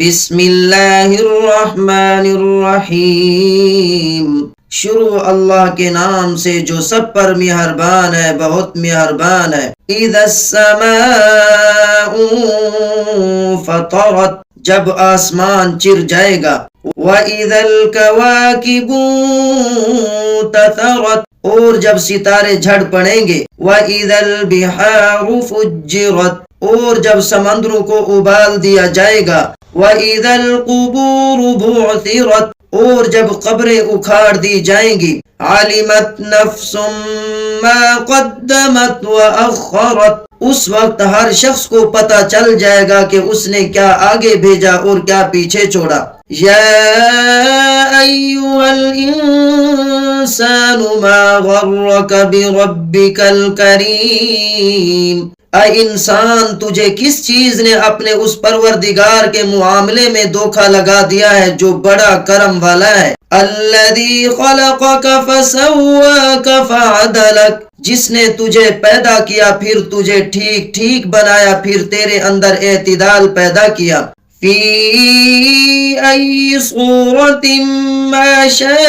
بسم اللہ الرحمن الرحیم، شروع اللہ کے نام سے جو سب پر مہربان ہے، بہت مہربان ہے۔ اذا السماء فطرت، جب آسمان چر جائے گا۔ وَإِذَا الْكَوَاكِبُ انتثرت، اور جب ستارے جھڑ پڑیں گے۔ وَإِذَا الْبِحَارُ فُجِّرت، اور جب سمندروں کو ابال دیا جائے گا۔ وَإِذَا الْقُبُورُ بُعْثِرَتْ، اور جب قبریں اکھاڑ دی جائیں گی۔ عَلِمَتْ نَفْسٌ مَا قَدَّمَتْ وَأَخَّرَتْ، اس وقت ہر شخص کو پتہ چل جائے گا کہ اس نے کیا آگے بھیجا اور کیا پیچھے چھوڑا۔ یا ایھا الانسان ما غرک بربک الکریم، اے انسان، تجھے کس چیز نے اپنے اس پروردگار کے معاملے میں دھوکہ لگا دیا ہے جو بڑا کرم والا ہے۔ الذی خلقک فسواک فعدلک، جس نے تجھے پیدا کیا پھر تجھے ٹھیک ٹھیک بنایا، پھر تیرے اندر اعتدال پیدا کیا۔ فی ای صورت ما شاء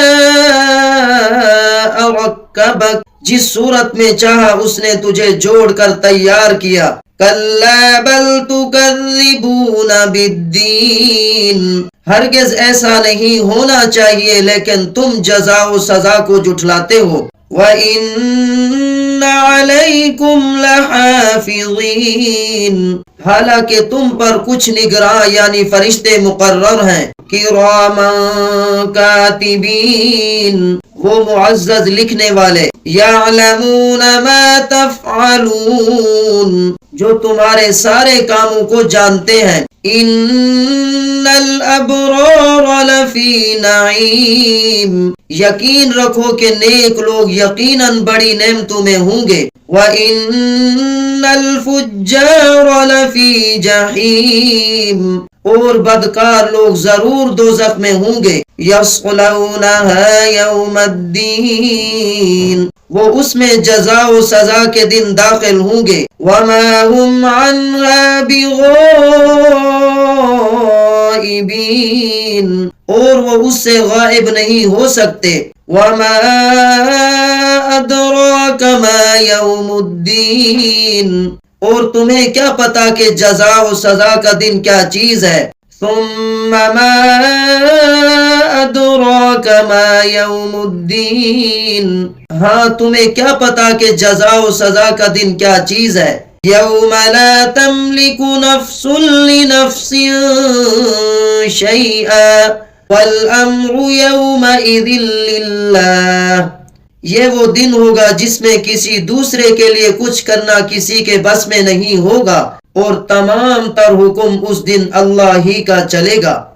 رکبک، جس صورت میں چاہا اس نے تجھے جوڑ کر تیار کیا۔ کلا بل تکذبون بالدین، ہرگز ایسا نہیں ہونا چاہیے، لیکن تم جزا و سزا کو جھٹلاتے ہو۔ وَإِنَّ عَلَيْكُمْ لَحَافِظِينَ، حالانکہ تم پر کچھ نگراں یعنی فرشتے مقرر ہیں۔ کِرَامًا کاتبین، وہ معزز لکھنے والے۔ یعلمون ما تفعلون، جو تمہارے سارے کاموں کو جانتے ہیں۔ ان الابرار لفی نعیم، یقین رکھو کہ نیک لوگ یقیناً بڑی نعمتوں میں ہوں گے۔ وَإِنَّ الْفُجَّارَ لَفِي جَحِيمٍ، اور بدکار لوگ ضرور دوزخ میں ہوں گے۔ يَصْلَوْنَهَا يَوْمَ الدِّينِ، وہ اس میں جزا و سزا کے دن داخل ہوں گے۔ وَمَا هُمْ عَنْهَا بِغَائِبِينَ، اور وہ اس سے غائب نہیں ہو سکتے۔ وَمَا أَدْرَاكَ مَا يَوْمُ الدِّينِ، اور تمہیں کیا پتا کہ جزا و سزا کا دن کیا چیز ہے۔ ثُمَّ مَا أَدْرَاكَ مَا يَوْمُ الدِّينِ، ہاں تمہیں کیا پتا کہ جزا و سزا کا دن کیا چیز ہے۔ یوم لا تملک نفس لنفس شیئا والامر یومئذ للہ، یہ وہ دن ہوگا جس میں کسی دوسرے کے لیے کچھ کرنا کسی کے بس میں نہیں ہوگا، اور تمام تر حکم اس دن اللہ ہی کا چلے گا۔